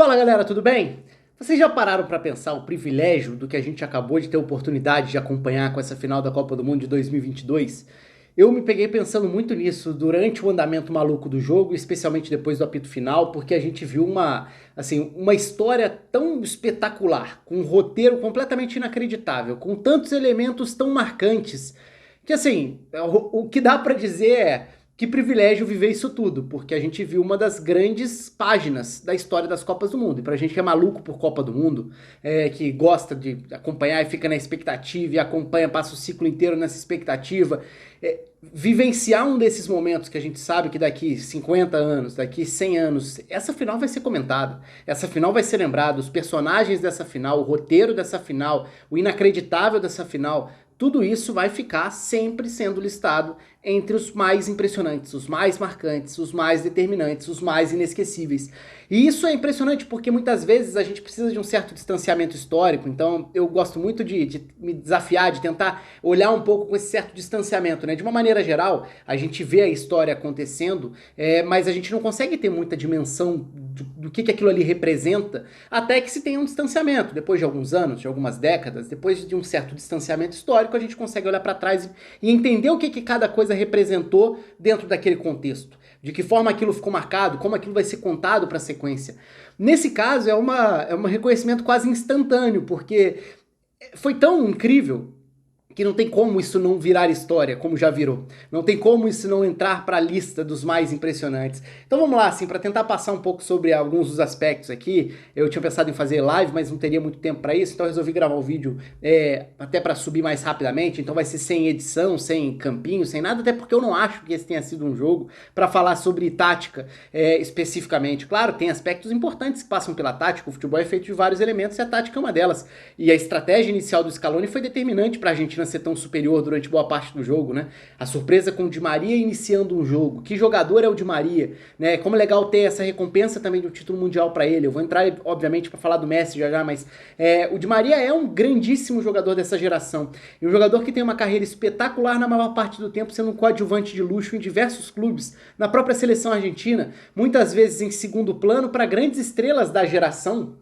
Fala galera, tudo bem? Vocês já pararam para pensar o privilégio do que a gente acabou de ter a oportunidade de acompanhar com essa final da Copa do Mundo de 2022? Eu me peguei pensando muito nisso durante o andamento maluco do jogo, especialmente depois do apito final, porque a gente viu uma história tão espetacular, com um roteiro completamente inacreditável, com tantos elementos tão marcantes, que assim, o que dá para dizer é que privilégio viver isso tudo, porque a gente viu uma das grandes páginas da história das Copas do Mundo. E pra gente que é maluco por Copa do Mundo, que gosta de acompanhar e fica na expectativa e acompanha, passa o ciclo inteiro nessa expectativa, vivenciar um desses momentos que a gente sabe que daqui 50 anos, daqui 100 anos, essa final vai ser comentada, essa final vai ser lembrada, os personagens dessa final, o roteiro dessa final, o inacreditável dessa final, tudo isso vai ficar sempre sendo listado entre os mais impressionantes, os mais marcantes, os mais determinantes, os mais inesquecíveis. E isso é impressionante porque muitas vezes a gente precisa de um certo distanciamento histórico, então eu gosto muito de me desafiar, de tentar olhar um pouco com esse certo distanciamento, né? De uma maneira geral, a gente vê a história acontecendo, mas a gente não consegue ter muita dimensão do que aquilo ali representa, até que se tenha um distanciamento. Depois de alguns anos, de algumas décadas, depois de um certo distanciamento histórico, a gente consegue olhar para trás e entender o que cada coisa representou dentro daquele contexto. De que forma aquilo ficou marcado, como aquilo vai ser contado para a sequência. Nesse caso, é um reconhecimento quase instantâneo, porque foi tão incrível que não tem como isso não virar história, como já virou. Não tem como isso não entrar para a lista dos mais impressionantes. Então vamos lá, assim, para tentar passar um pouco sobre alguns dos aspectos aqui. Eu tinha pensado em fazer live, mas não teria muito tempo para isso, então eu resolvi gravar o vídeo até para subir mais rapidamente. Então vai ser sem edição, sem campinho, sem nada, até porque eu não acho que esse tenha sido um jogo para falar sobre tática especificamente. Claro, tem aspectos importantes que passam pela tática. O futebol é feito de vários elementos e a tática é uma delas. E a estratégia inicial do Scaloni foi determinante para a Argentina ser tão superior durante boa parte do jogo, né? A surpresa com o Di Maria iniciando um jogo. Que jogador é o Di Maria, né? Como é legal ter essa recompensa também de um título mundial para ele. Eu vou entrar, obviamente, para falar do Messi já, mas o Di Maria é um grandíssimo jogador dessa geração. E um jogador que tem uma carreira espetacular na maior parte do tempo, sendo um coadjuvante de luxo em diversos clubes, na própria seleção argentina, muitas vezes em segundo plano para grandes estrelas da geração,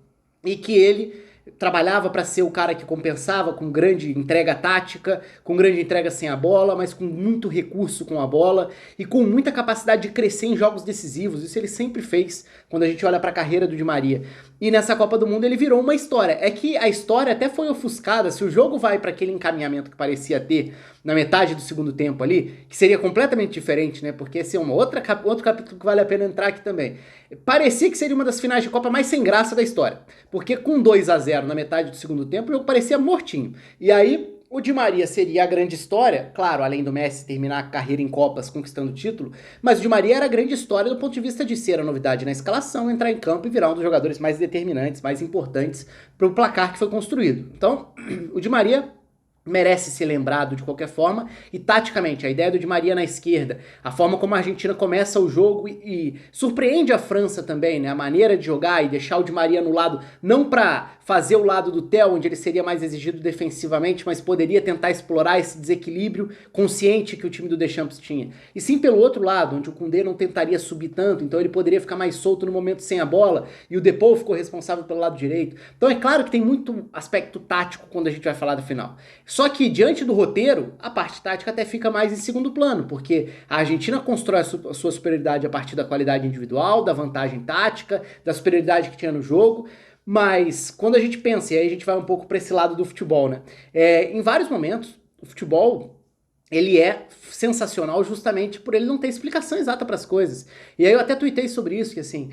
e que ele trabalhava para ser o cara que compensava com grande entrega tática, com grande entrega sem a bola, mas com muito recurso com a bola e com muita capacidade de crescer em jogos decisivos. Isso ele sempre fez quando a gente olha para a carreira do Di Maria. E nessa Copa do Mundo ele virou uma história. É que a história até foi ofuscada, se o jogo vai para aquele encaminhamento que parecia ter na metade do segundo tempo ali, que seria completamente diferente, né? Porque esse é outro capítulo que vale a pena entrar aqui também. Parecia que seria uma das finais de Copa mais sem graça da história. Porque com 2-0 na metade do segundo tempo, o jogo parecia mortinho. E aí, o Di Maria seria a grande história, claro, além do Messi terminar a carreira em Copas conquistando o título, mas o Di Maria era a grande história do ponto de vista de ser a novidade na escalação, entrar em campo e virar um dos jogadores mais determinantes, mais importantes para o placar que foi construído. Então, o Di Maria merece ser lembrado de qualquer forma, e taticamente, a ideia do Di Maria na esquerda, a forma como a Argentina começa o jogo e surpreende a França também, né? A maneira de jogar e deixar o Di Maria no lado, não para fazer o lado do Theo, onde ele seria mais exigido defensivamente, mas poderia tentar explorar esse desequilíbrio consciente que o time do Deschamps tinha. E sim pelo outro lado, onde o Koundé não tentaria subir tanto, então ele poderia ficar mais solto no momento sem a bola, e o Depou ficou responsável pelo lado direito. Então é claro que tem muito aspecto tático quando a gente vai falar da final. Só que, diante do roteiro, a parte tática até fica mais em segundo plano, porque a Argentina constrói a sua superioridade a partir da qualidade individual, da vantagem tática, da superioridade que tinha no jogo, mas quando a gente pensa, e aí a gente vai um pouco para esse lado do futebol, né? Em vários momentos, o futebol ele é sensacional justamente por ele não ter explicação exata para as coisas. E aí eu até tuitei sobre isso, que assim,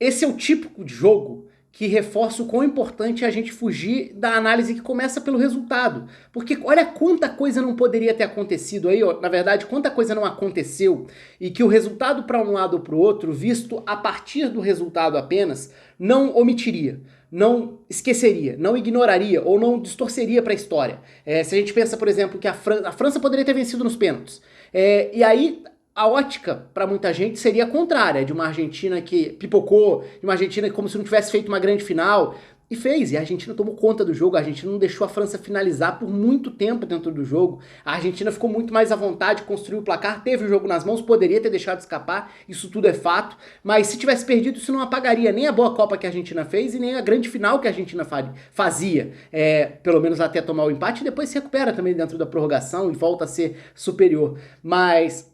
esse é o típico de jogo que reforça o quão importante é a gente fugir da análise que começa pelo resultado. Porque olha quanta coisa não poderia ter acontecido aí, ó, na verdade, quanta coisa não aconteceu, e que o resultado para um lado ou para o outro, visto a partir do resultado apenas, não omitiria, não esqueceria, não ignoraria ou não distorceria para a história. Se a gente pensa, por exemplo, que a França poderia ter vencido nos pênaltis, e aí a ótica para muita gente seria a contrária, de uma Argentina que pipocou, de uma Argentina que como se não tivesse feito uma grande final. E fez, e a Argentina tomou conta do jogo, a Argentina não deixou a França finalizar por muito tempo dentro do jogo, a Argentina ficou muito mais à vontade, construiu o placar, teve o jogo nas mãos, poderia ter deixado escapar, isso tudo é fato, mas se tivesse perdido isso não apagaria nem a boa Copa que a Argentina fez e nem a grande final que a Argentina fazia, pelo menos até tomar o empate, e depois se recupera também dentro da prorrogação e volta a ser superior, mas...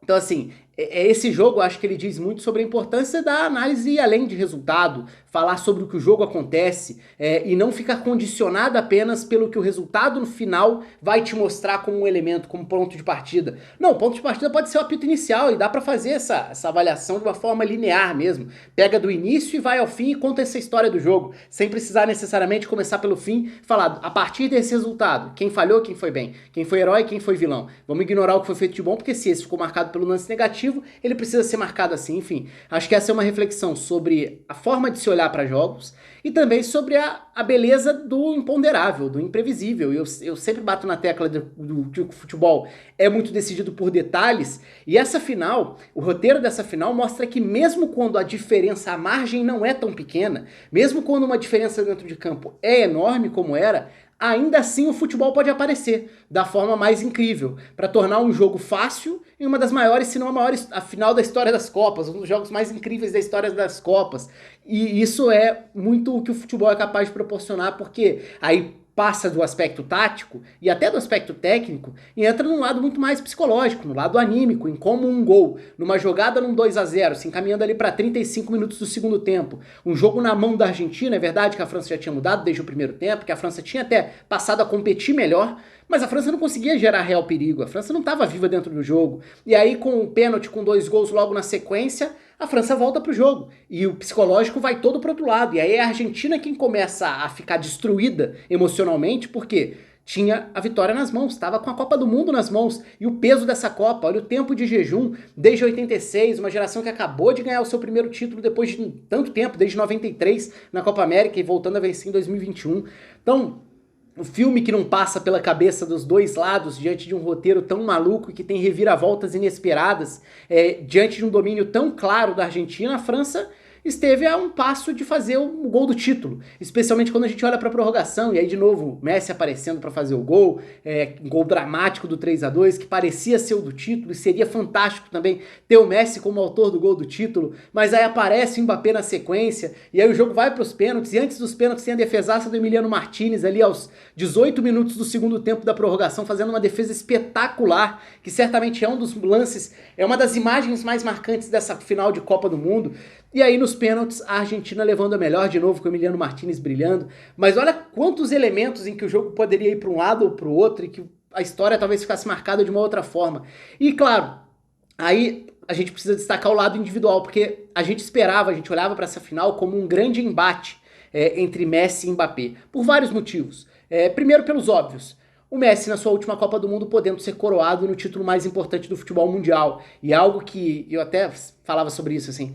Então, assim, esse jogo, eu acho que ele diz muito sobre a importância da análise além de resultado, falar sobre o que o jogo acontece e não ficar condicionado apenas pelo que o resultado no final vai te mostrar como um elemento, como ponto de partida. Não, o ponto de partida pode ser o apito inicial e dá pra fazer essa avaliação de uma forma linear mesmo. Pega do início e vai ao fim e conta essa história do jogo, sem precisar necessariamente começar pelo fim, falar a partir desse resultado, quem falhou, quem foi bem, quem foi herói, quem foi vilão. Vamos ignorar o que foi feito de bom, porque se esse ficou marcado pelo lance negativo, ele precisa ser marcado assim, enfim. Acho que essa é uma reflexão sobre a forma de se olhar para jogos e também sobre a beleza do imponderável, do imprevisível. Eu sempre bato na tecla que o futebol é muito decidido por detalhes, e essa final, o roteiro dessa final mostra que mesmo quando a diferença, a margem não é tão pequena, mesmo quando uma diferença dentro de campo é enorme como era, ainda assim o futebol pode aparecer da forma mais incrível, para tornar um jogo fácil em uma das maiores, se não a maior, a final da história das Copas, um dos jogos mais incríveis da história das Copas. E isso é muito o que o futebol é capaz de proporcionar, porque aí passa do aspecto tático e até do aspecto técnico e entra num lado muito mais psicológico, no lado anímico, em como um gol, numa jogada num 2-0, se encaminhando ali para 35 minutos do segundo tempo, um jogo na mão da Argentina, é verdade que a França já tinha mudado desde o primeiro tempo, que a França tinha até passado a competir melhor, mas a França não conseguia gerar real perigo, a França não estava viva dentro do jogo, e aí com o pênalti, com 2 gols logo na sequência, a França volta pro jogo, e o psicológico vai todo pro outro lado, e aí é a Argentina quem começa a ficar destruída emocionalmente, porque tinha a vitória nas mãos, estava com a Copa do Mundo nas mãos, e o peso dessa Copa, olha o tempo de jejum, desde 86, uma geração que acabou de ganhar o seu primeiro título depois de tanto tempo, desde 93 na Copa América, e voltando a vencer em 2021, então... O filme que não passa pela cabeça dos dois lados diante de um roteiro tão maluco e que tem reviravoltas inesperadas, diante de um domínio tão claro da Argentina, a França esteve a um passo de fazer o gol do título, especialmente quando a gente olha para a prorrogação, e aí de novo Messi aparecendo para fazer o gol, um gol dramático do 3-2, que parecia ser o do título, e seria fantástico também ter o Messi como autor do gol do título, mas aí aparece o Mbappé na sequência, e aí o jogo vai para os pênaltis, e antes dos pênaltis tem a defesaça do Emiliano Martinez ali aos 18 minutos do segundo tempo da prorrogação, fazendo uma defesa espetacular, que certamente é um dos lances, é uma das imagens mais marcantes dessa final de Copa do Mundo. E aí nos pênaltis a Argentina levando a melhor de novo com o Emiliano Martinez brilhando, mas olha quantos elementos em que o jogo poderia ir para um lado ou para o outro e que a história talvez ficasse marcada de uma outra forma. E claro, aí a gente precisa destacar o lado individual, porque a gente esperava, a gente olhava para essa final como um grande embate entre Messi e Mbappé, por vários motivos. Primeiro pelos óbvios, o Messi na sua última Copa do Mundo podendo ser coroado no título mais importante do futebol mundial, e algo que eu até falava sobre isso assim,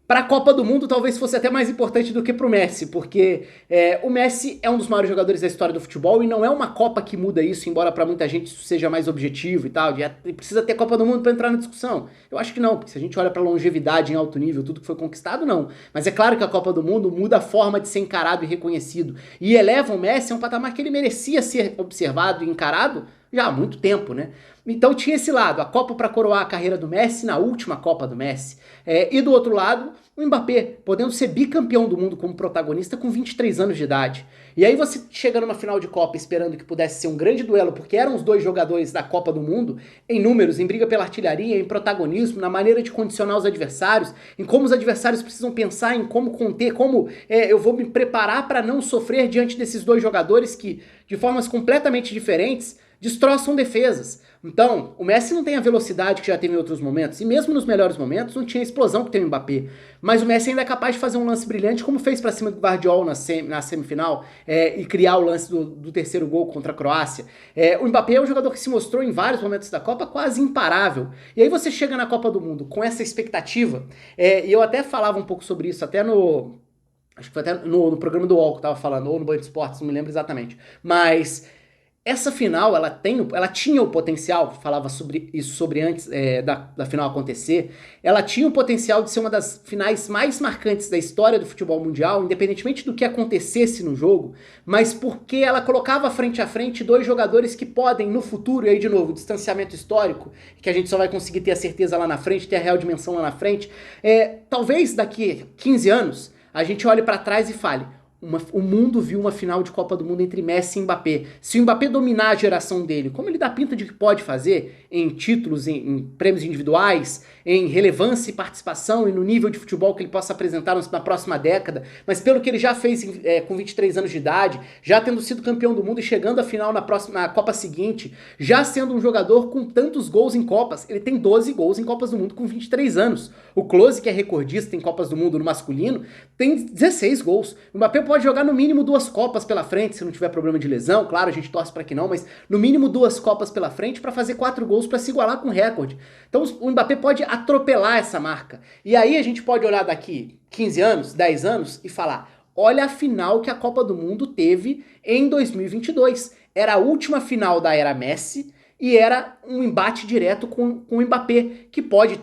para a Copa do Mundo talvez fosse até mais importante do que para o Messi, porque o Messi é um dos maiores jogadores da história do futebol e não é uma Copa que muda isso, embora para muita gente isso seja mais objetivo e tal, precisa ter Copa do Mundo para entrar na discussão. Eu acho que não, porque se a gente olha para longevidade em alto nível, tudo que foi conquistado, não. Mas é claro que a Copa do Mundo muda a forma de ser encarado e reconhecido, e eleva o Messi a um patamar que ele merecia ser observado e encarado já há muito tempo, né? Então tinha esse lado, a Copa para coroar a carreira do Messi na última Copa do Messi. E do outro lado, o Mbappé, podendo ser bicampeão do mundo como protagonista com 23 anos de idade. E aí você chega numa final de Copa esperando que pudesse ser um grande duelo, porque eram os dois jogadores da Copa do Mundo, em números, em briga pela artilharia, em protagonismo, na maneira de condicionar os adversários, em como os adversários precisam pensar em como conter, como eu vou me preparar para não sofrer diante desses dois jogadores que, de formas completamente diferentes, destroçam defesas. Então, o Messi não tem a velocidade que já teve em outros momentos, e mesmo nos melhores momentos não tinha a explosão que tem o Mbappé. Mas o Messi ainda é capaz de fazer um lance brilhante, como fez pra cima do Guardiola na semifinal, e criar o lance do terceiro gol contra a Croácia. O Mbappé é um jogador que se mostrou em vários momentos da Copa quase imparável. E aí você chega na Copa do Mundo com essa expectativa, e eu até falava um pouco sobre isso, até no... Acho que foi até no programa do UOL que eu tava falando, ou no Band de Esportes, não me lembro exatamente. Mas... essa final, ela tinha o potencial, falava sobre isso sobre antes da final acontecer, ela tinha o potencial de ser uma das finais mais marcantes da história do futebol mundial, independentemente do que acontecesse no jogo, mas porque ela colocava frente a frente dois jogadores que podem, no futuro, e aí de novo, distanciamento histórico, que a gente só vai conseguir ter a certeza lá na frente, ter a real dimensão lá na frente, talvez daqui 15 anos, a gente olhe pra trás e fale, o mundo viu uma final de Copa do Mundo entre Messi e Mbappé. Se o Mbappé dominar a geração dele, como ele dá pinta de que pode fazer em títulos, em prêmios individuais, em relevância e participação e no nível de futebol que ele possa apresentar na próxima década, mas pelo que ele já fez com 23 anos de idade, já tendo sido campeão do mundo e chegando à final na Copa seguinte, já sendo um jogador com tantos gols em Copas, ele tem 12 gols em Copas do Mundo com 23 anos. O Klose, que é recordista em Copas do Mundo no masculino, tem 16 gols. O Mbappé pode jogar no mínimo 2 Copas pela frente, se não tiver problema de lesão, claro, a gente torce para que não, mas no mínimo 2 Copas pela frente para fazer 4 gols para se igualar com o recorde. Então o Mbappé pode atropelar essa marca. E aí a gente pode olhar daqui 15 anos, 10 anos e falar, olha a final que a Copa do Mundo teve em 2022. Era a última final da era Messi e era um embate direto com o Mbappé, que pode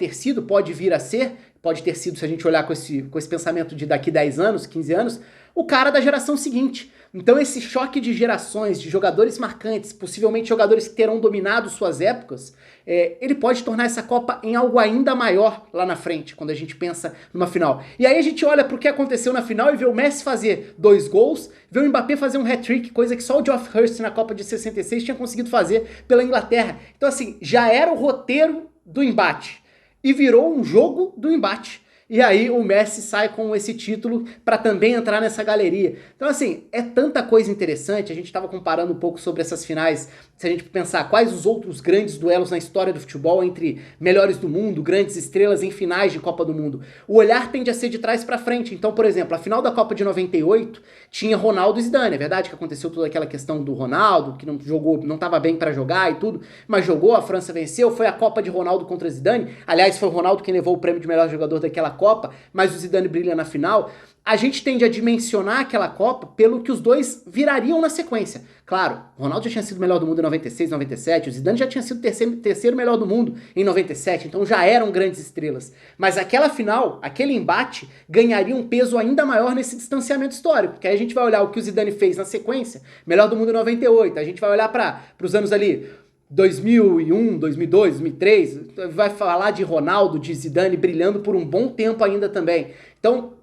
vir a ser, pode ter sido, se a gente olhar com esse pensamento de daqui 10 anos, 15 anos, o cara da geração seguinte. Então esse choque de gerações, de jogadores marcantes, possivelmente jogadores que terão dominado suas épocas, ele pode tornar essa Copa em algo ainda maior lá na frente, quando a gente pensa numa final. E aí a gente olha pro que aconteceu na final e vê o Messi fazer 2 gols, vê o Mbappé fazer um hat-trick, coisa que só o Geoff Hurst na Copa de 66 tinha conseguido fazer pela Inglaterra. Então assim, já era o roteiro do embate e virou um jogo do embate. E aí o Messi sai com esse título para também entrar nessa galeria. Então assim, é tanta coisa interessante, a gente estava comparando um pouco sobre essas finais, se a gente pensar quais os outros grandes duelos na história do futebol entre melhores do mundo, grandes estrelas em finais de Copa do Mundo. O olhar tende a ser de trás para frente. Então, por exemplo, a final da Copa de 98 tinha Ronaldo e Zidane. É verdade que aconteceu toda aquela questão do Ronaldo, que não jogou, não estava bem para jogar e tudo, mas jogou, a França venceu, foi a Copa de Ronaldo contra Zidane. Aliás, foi o Ronaldo quem levou o prêmio de melhor jogador daquela Copa, mas o Zidane brilha na final. A gente tende a dimensionar aquela Copa pelo que os dois virariam na sequência. Claro, o Ronaldo já tinha sido melhor do mundo em 96, 97, o Zidane já tinha sido terceiro melhor do mundo em 97, então já eram grandes estrelas. Mas aquela final, aquele embate, ganharia um peso ainda maior nesse distanciamento histórico, porque aí a gente vai olhar o que o Zidane fez na sequência, melhor do mundo em 98, a gente vai olhar para os anos ali 2001, 2002, 2003, vai falar de Ronaldo, de Zidane brilhando por um bom tempo ainda também. Então,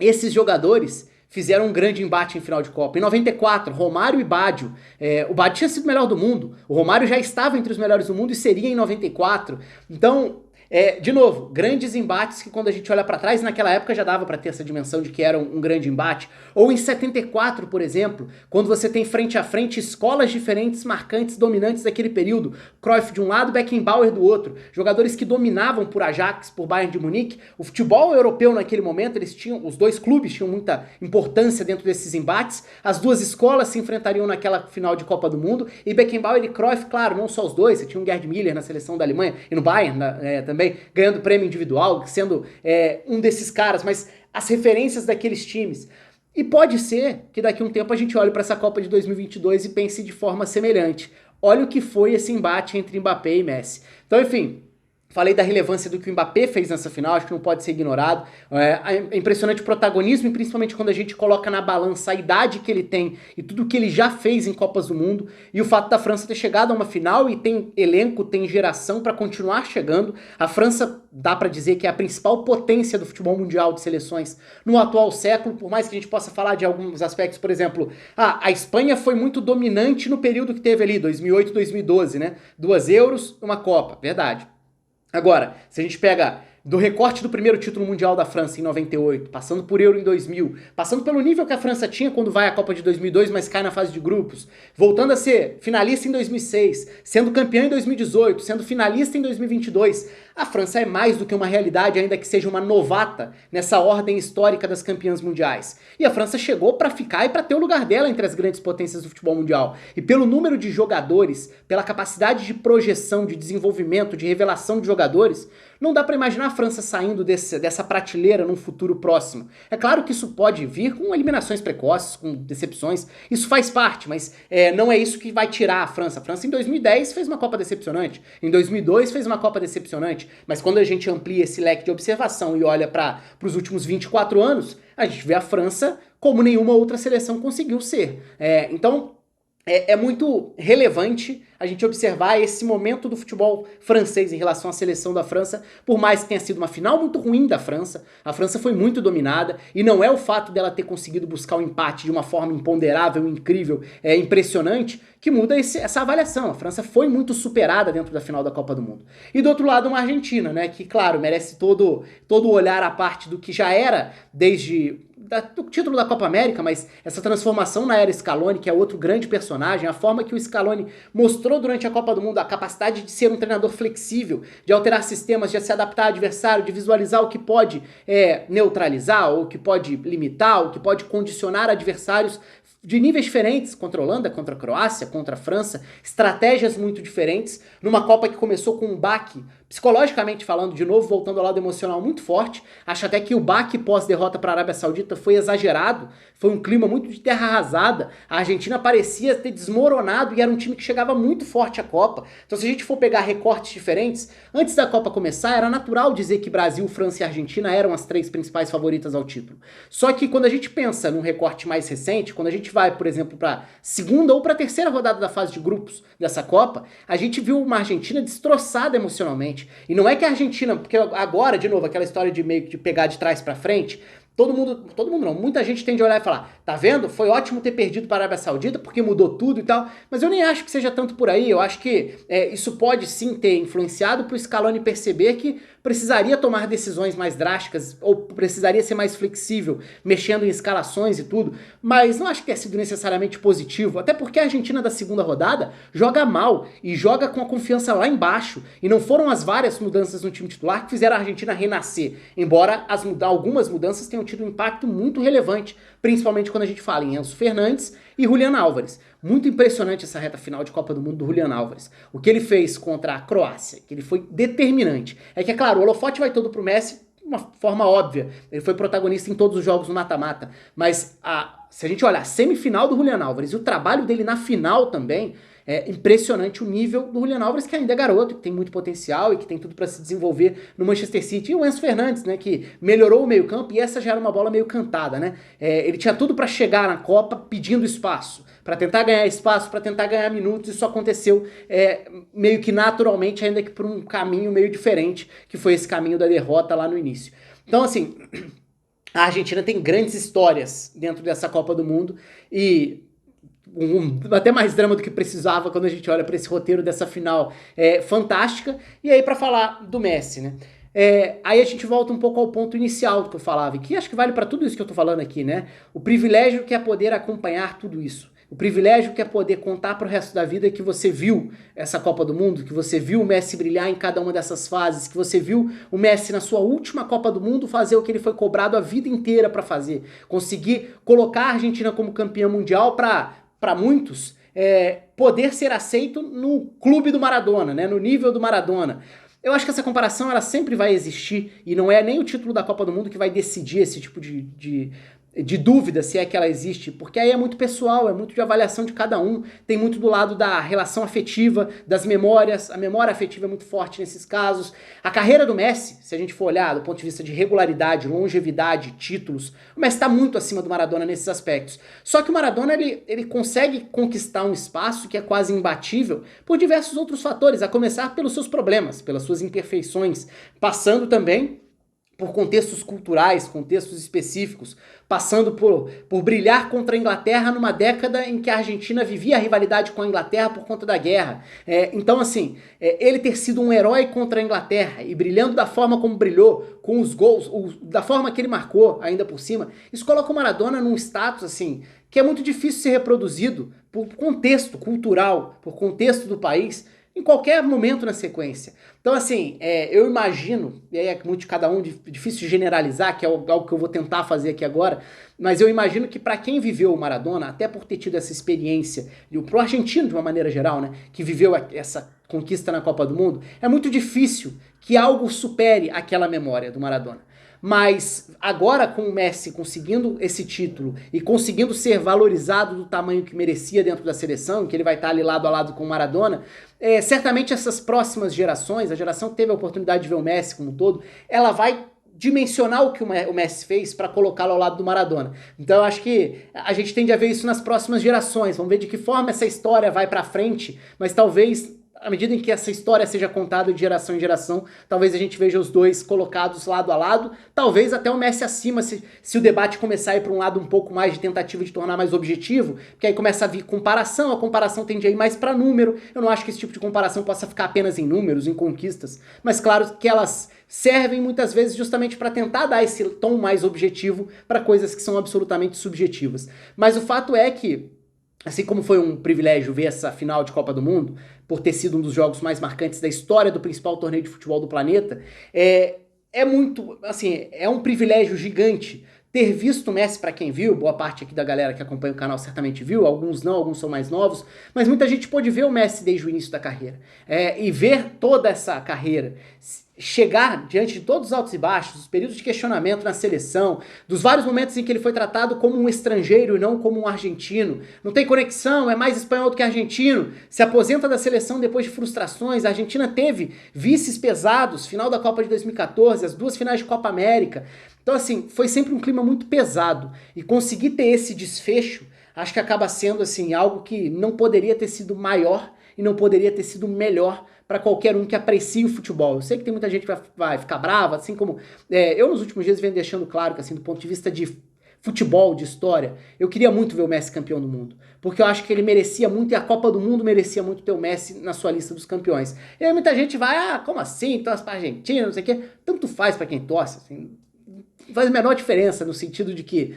esses jogadores fizeram um grande embate em final de Copa. Em 94, Romário e Baggio. O Baggio tinha sido o melhor do mundo. O Romário já estava entre os melhores do mundo e seria em 94. Então, de novo, grandes embates que quando a gente olha pra trás, naquela época já dava pra ter essa dimensão de que era um grande embate. Ou em 74, por exemplo, quando você tem frente a frente escolas diferentes, marcantes, dominantes daquele período. Cruyff de um lado, Beckenbauer do outro. Jogadores que dominavam por Ajax, por Bayern de Munique. O futebol europeu naquele momento, os dois clubes tinham muita importância dentro desses embates. As duas escolas se enfrentariam naquela final de Copa do Mundo. E Beckenbauer e Cruyff, claro, não só os dois, você tinha um Gerd Müller na seleção da Alemanha e no Bayern também, ganhando prêmio individual, sendo um desses caras, mas as referências daqueles times. E pode ser que daqui a um tempo a gente olhe para essa Copa de 2022 e pense de forma semelhante. Olha o que foi esse embate entre Mbappé e Messi. Então, enfim, falei da relevância do que o Mbappé fez nessa final, acho que não pode ser ignorado. É impressionante o protagonismo, e principalmente quando a gente coloca na balança a idade que ele tem e tudo que ele já fez em Copas do Mundo, e o fato da França ter chegado a uma final e tem elenco, tem geração para continuar chegando. A França, dá para dizer que é a principal potência do futebol mundial de seleções no atual século, por mais que a gente possa falar de alguns aspectos, por exemplo, a Espanha foi muito dominante no período que teve ali, 2008, 2012, né? 2 Euros, uma Copa, verdade. Agora, se a gente pega do recorte do primeiro título mundial da França em 98, passando por Euro em 2000, passando pelo nível que a França tinha quando vai à Copa de 2002, mas cai na fase de grupos, voltando a ser finalista em 2006, sendo campeão em 2018, sendo finalista em 2022, A França é mais do que uma realidade, ainda que seja uma novata nessa ordem histórica das campeãs mundiais. E a França chegou para ficar e para ter o lugar dela entre as grandes potências do futebol mundial. E pelo número de jogadores, pela capacidade de projeção, de desenvolvimento, de revelação de jogadores, não dá para imaginar a França saindo dessa prateleira num futuro próximo. É claro que isso pode vir com eliminações precoces, com decepções, isso faz parte, mas não é isso que vai tirar a França. A França em 2010 fez uma Copa decepcionante, em 2002 fez uma Copa decepcionante, mas quando a gente amplia esse leque de observação e olha para os últimos 24 anos, a gente vê a França como nenhuma outra seleção conseguiu ser. Então, é muito relevante a gente observar esse momento do futebol francês em relação à seleção da França, por mais que tenha sido uma final muito ruim da França, a França foi muito dominada, e não é o fato dela ter conseguido buscar o empate de uma forma imponderável, incrível, impressionante, que muda essa avaliação. A França foi muito superada dentro da final da Copa do Mundo. E do outro lado, uma Argentina, né, que, claro, merece todo o olhar à parte do que já era desde do título da Copa América, mas essa transformação na era Scaloni, que é outro grande personagem, a forma que o Scaloni mostrou durante a Copa do Mundo, a capacidade de ser um treinador flexível, de alterar sistemas, de se adaptar ao adversário, de visualizar o que pode neutralizar, ou o que pode limitar, ou o que pode condicionar adversários de níveis diferentes, contra a Holanda, contra a Croácia, contra a França, estratégias muito diferentes, numa Copa que começou com um baque, psicologicamente falando, de novo, voltando ao lado emocional muito forte. Acho até que o baque pós-derrota para a Arábia Saudita foi exagerado, foi um clima muito de terra arrasada, a Argentina parecia ter desmoronado e era um time que chegava muito forte à Copa. Então se a gente for pegar recortes diferentes, antes da Copa começar era natural dizer que Brasil, França e Argentina eram as três principais favoritas ao título. Só que quando a gente pensa num recorte mais recente, quando a gente vai, por exemplo, para segunda ou para terceira rodada da fase de grupos dessa Copa, a gente viu uma Argentina destroçada emocionalmente. E não é que a Argentina, porque agora, de novo, aquela história de meio que pegar de trás para frente, todo mundo não, muita gente tende a olhar e falar, tá vendo? Foi ótimo ter perdido para a Arábia Saudita porque mudou tudo e tal, mas eu nem acho que seja tanto por aí. Eu acho que isso pode sim ter influenciado para o Scaloni perceber que precisaria tomar decisões mais drásticas ou precisaria ser mais flexível, mexendo em escalações e tudo, mas não acho que tenha sido necessariamente positivo, até porque a Argentina da segunda rodada joga mal e joga com a confiança lá embaixo, e não foram as várias mudanças no time titular que fizeram a Argentina renascer, embora algumas mudanças tenham tido um impacto muito relevante, principalmente quando a gente fala em Enzo Fernandes e Julián Álvares. Muito impressionante essa reta final de Copa do Mundo do Julián Álvares. O que ele fez contra a Croácia, que ele foi determinante. É que, é claro, o holofote vai todo pro Messi de uma forma óbvia. Ele foi protagonista em todos os jogos no mata-mata. Mas se a gente olhar a semifinal do Julián Álvares e o trabalho dele na final também, é impressionante o nível do Julián Álvares, que ainda é garoto, que tem muito potencial e que tem tudo para se desenvolver no Manchester City. E o Enzo Fernandes, né, que melhorou o meio-campo, e essa já era uma bola meio cantada, né? Ele tinha tudo para chegar na Copa pedindo espaço, para tentar ganhar espaço, para tentar ganhar minutos. Isso aconteceu meio que naturalmente, ainda que por um caminho meio diferente, que foi esse caminho da derrota lá no início. Então, assim, a Argentina tem grandes histórias dentro dessa Copa do Mundo e até mais drama do que precisava quando a gente olha para esse roteiro dessa final fantástica. E aí, para falar do Messi, né? Aí a gente volta um pouco ao ponto inicial do que eu falava, e que acho que vale para tudo isso que eu tô falando aqui, né? O privilégio que é poder acompanhar tudo isso. O privilégio que é poder contar pro resto da vida que você viu essa Copa do Mundo, que você viu o Messi brilhar em cada uma dessas fases, que você viu o Messi na sua última Copa do Mundo fazer o que ele foi cobrado a vida inteira para fazer. Conseguir colocar a Argentina como campeã mundial para muitos, poder ser aceito no clube do Maradona, né? No nível do Maradona. Eu acho que essa comparação ela sempre vai existir e não é nem o título da Copa do Mundo que vai decidir esse tipo de dúvida, se é que ela existe, porque aí é muito pessoal, é muito de avaliação de cada um, tem muito do lado da relação afetiva, das memórias, a memória afetiva é muito forte nesses casos. A carreira do Messi, se a gente for olhar do ponto de vista de regularidade, longevidade, títulos, o Messi está muito acima do Maradona nesses aspectos. Só que o Maradona, ele consegue conquistar um espaço que é quase imbatível por diversos outros fatores, a começar pelos seus problemas, pelas suas imperfeições, passando também por contextos culturais, contextos específicos, passando por brilhar contra a Inglaterra numa década em que a Argentina vivia a rivalidade com a Inglaterra por conta da guerra. Então, assim, ele ter sido um herói contra a Inglaterra e brilhando da forma como brilhou, com os gols, da forma que ele marcou ainda por cima, isso coloca o Maradona num status, assim, que é muito difícil ser reproduzido por contexto cultural, por contexto do país, em qualquer momento na sequência. Então, assim, eu imagino, e aí é muito de cada um, difícil de generalizar, que é algo que eu vou tentar fazer aqui agora, mas eu imagino que para quem viveu o Maradona, até por ter tido essa experiência, e pro argentino de uma maneira geral, né, que viveu essa conquista na Copa do Mundo, é muito difícil que algo supere aquela memória do Maradona. Mas agora com o Messi conseguindo esse título e conseguindo ser valorizado do tamanho que merecia dentro da seleção, que ele vai estar ali lado a lado com o Maradona, certamente essas próximas gerações, a geração que teve a oportunidade de ver o Messi como um todo, ela vai dimensionar o que o Messi fez para colocá-lo ao lado do Maradona. Então eu acho que a gente tende a ver isso nas próximas gerações, vamos ver de que forma essa história vai para frente, mas talvez à medida em que essa história seja contada de geração em geração, talvez a gente veja os dois colocados lado a lado, talvez até o Messi acima, se o debate começar a ir para um lado um pouco mais de tentativa de tornar mais objetivo, porque aí começa a vir comparação, a comparação tende a ir mais para número, eu não acho que esse tipo de comparação possa ficar apenas em números, em conquistas, mas claro que elas servem muitas vezes justamente para tentar dar esse tom mais objetivo para coisas que são absolutamente subjetivas. Mas o fato é que, assim como foi um privilégio ver essa final de Copa do Mundo, por ter sido um dos jogos mais marcantes da história do principal torneio de futebol do planeta, é muito, assim, é um privilégio gigante ter visto o Messi, para quem viu, boa parte aqui da galera que acompanha o canal certamente viu, alguns não, alguns são mais novos, mas muita gente pôde ver o Messi desde o início da carreira, e ver toda essa carreira, chegar diante de todos os altos e baixos, os períodos de questionamento na seleção, dos vários momentos em que ele foi tratado como um estrangeiro e não como um argentino, não tem conexão, é mais espanhol do que argentino, se aposenta da seleção depois de frustrações, a Argentina teve vices pesados, final da Copa de 2014, as duas finais de Copa América, então assim, foi sempre um clima muito pesado, e conseguir ter esse desfecho, acho que acaba sendo assim, algo que não poderia ter sido maior e não poderia ter sido melhor para qualquer um que aprecie o futebol. Eu sei que tem muita gente que vai ficar brava, assim como eu nos últimos dias venho deixando claro que assim, do ponto de vista de futebol, de história, eu queria muito ver o Messi campeão do mundo, porque eu acho que ele merecia muito e a Copa do Mundo merecia muito ter o Messi na sua lista dos campeões. E aí muita gente vai, como assim, torce pra Argentina, não sei o quê, tanto faz para quem torce, assim, faz a menor diferença no sentido de que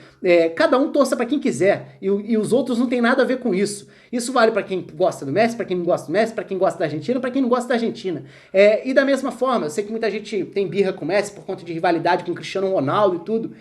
cada um torça para quem quiser e os outros não tem nada a ver com isso. Isso vale para quem gosta do Messi, para quem não gosta do Messi, para quem gosta da Argentina, para quem não gosta da Argentina. E da mesma forma, eu sei que muita gente tem birra com o Messi por conta de rivalidade com o Cristiano Ronaldo e tudo.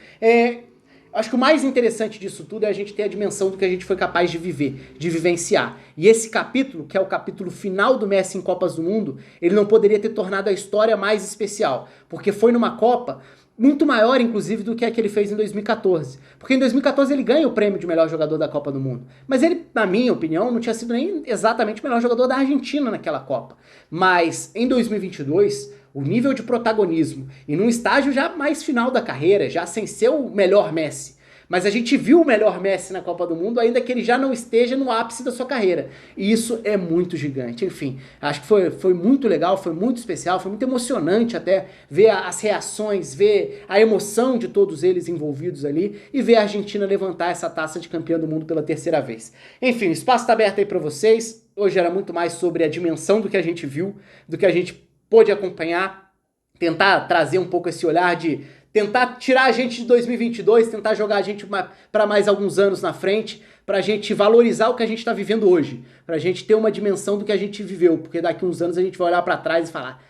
Acho que o mais interessante disso tudo é a gente ter a dimensão do que a gente foi capaz de viver, de vivenciar. E esse capítulo, que é o capítulo final do Messi em Copas do Mundo, ele não poderia ter tornado a história mais especial, porque foi numa Copa muito maior, inclusive, do que a que ele fez em 2014. Porque em 2014 ele ganha o prêmio de melhor jogador da Copa do Mundo. Mas ele, na minha opinião, não tinha sido nem exatamente o melhor jogador da Argentina naquela Copa. Mas em 2022, o nível de protagonismo, e num estágio já mais final da carreira, já sem ser o melhor Messi, mas a gente viu o melhor Messi na Copa do Mundo, ainda que ele já não esteja no ápice da sua carreira. E isso é muito gigante. Enfim, acho que foi muito legal, foi muito especial, foi muito emocionante até ver as reações, ver a emoção de todos eles envolvidos ali e ver a Argentina levantar essa taça de campeã do mundo pela terceira vez. Enfim, o espaço está aberto aí para vocês. Hoje era muito mais sobre a dimensão do que a gente viu, do que a gente pôde acompanhar, tentar trazer um pouco esse olhar de tentar tirar a gente de 2022, tentar jogar a gente para mais alguns anos na frente, pra gente valorizar o que a gente tá vivendo hoje, pra gente ter uma dimensão do que a gente viveu, porque daqui uns anos a gente vai olhar para trás e falar,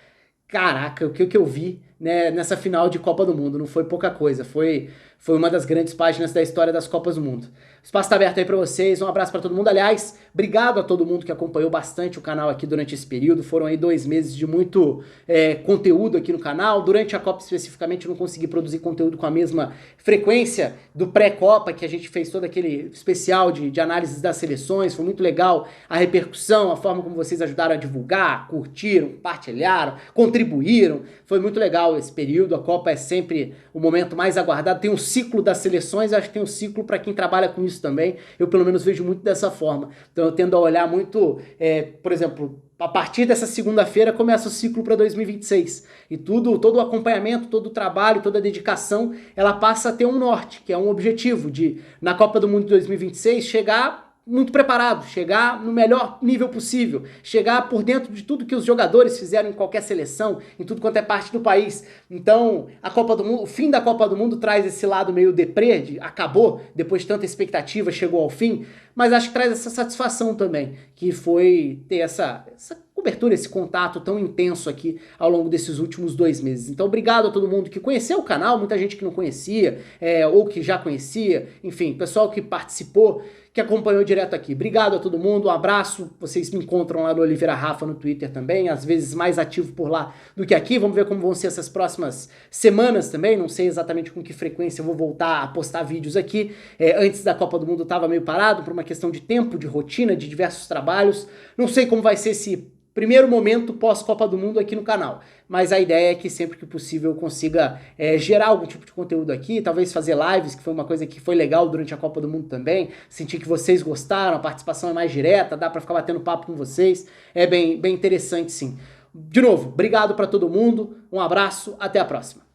caraca, o que eu vi, né, nessa final de Copa do Mundo, não foi pouca coisa, foi uma das grandes páginas da história das Copas do Mundo. O espaço está aberto aí para vocês, um abraço para todo mundo. Aliás, obrigado a todo mundo que acompanhou bastante o canal aqui durante esse período, foram aí 2 meses de muito conteúdo aqui no canal. Durante a Copa especificamente eu não consegui produzir conteúdo com a mesma frequência do pré-Copa, que a gente fez todo aquele especial de análise das seleções, foi muito legal a repercussão, a forma como vocês ajudaram a divulgar, curtiram, compartilharam, contribuíram, foi muito legal esse período. A Copa é sempre o momento mais aguardado, tem um ciclo das seleções, acho que tem um ciclo para quem trabalha com isso também, eu pelo menos vejo muito dessa forma, então eu tendo a olhar muito, por exemplo, a partir dessa segunda-feira começa o ciclo para 2026, e todo o acompanhamento, todo o trabalho, toda a dedicação, ela passa a ter um norte, que é um objetivo de, na Copa do Mundo de 2026, chegar muito preparado, chegar no melhor nível possível, chegar por dentro de tudo que os jogadores fizeram em qualquer seleção, em tudo quanto é parte do país. Então, a Copa do Mundo, o fim da Copa do Mundo traz esse lado meio deprê, acabou, depois de tanta expectativa, chegou ao fim, mas acho que traz essa satisfação também, que foi ter essa cobertura, esse contato tão intenso aqui ao longo desses últimos 2 meses. Então, obrigado a todo mundo que conheceu o canal, muita gente que não conhecia, ou que já conhecia, enfim, pessoal que participou, que acompanhou direto aqui. Obrigado a todo mundo, um abraço, vocês me encontram lá no Oliveira Rafa no Twitter também, às vezes mais ativo por lá do que aqui, vamos ver como vão ser essas próximas semanas também, não sei exatamente com que frequência eu vou voltar a postar vídeos aqui, antes da Copa do Mundo eu estava meio parado por uma questão de tempo, de rotina, de diversos trabalhos, não sei como vai ser esse primeiro momento pós-Copa do Mundo aqui no canal, mas a ideia é que sempre que possível eu consiga gerar algum tipo de conteúdo aqui, talvez fazer lives, que foi uma coisa que foi legal durante a Copa do Mundo também, senti que vocês gostaram, a participação é mais direta, dá pra ficar batendo papo com vocês, é bem interessante sim. De novo, obrigado pra todo mundo, um abraço, até a próxima.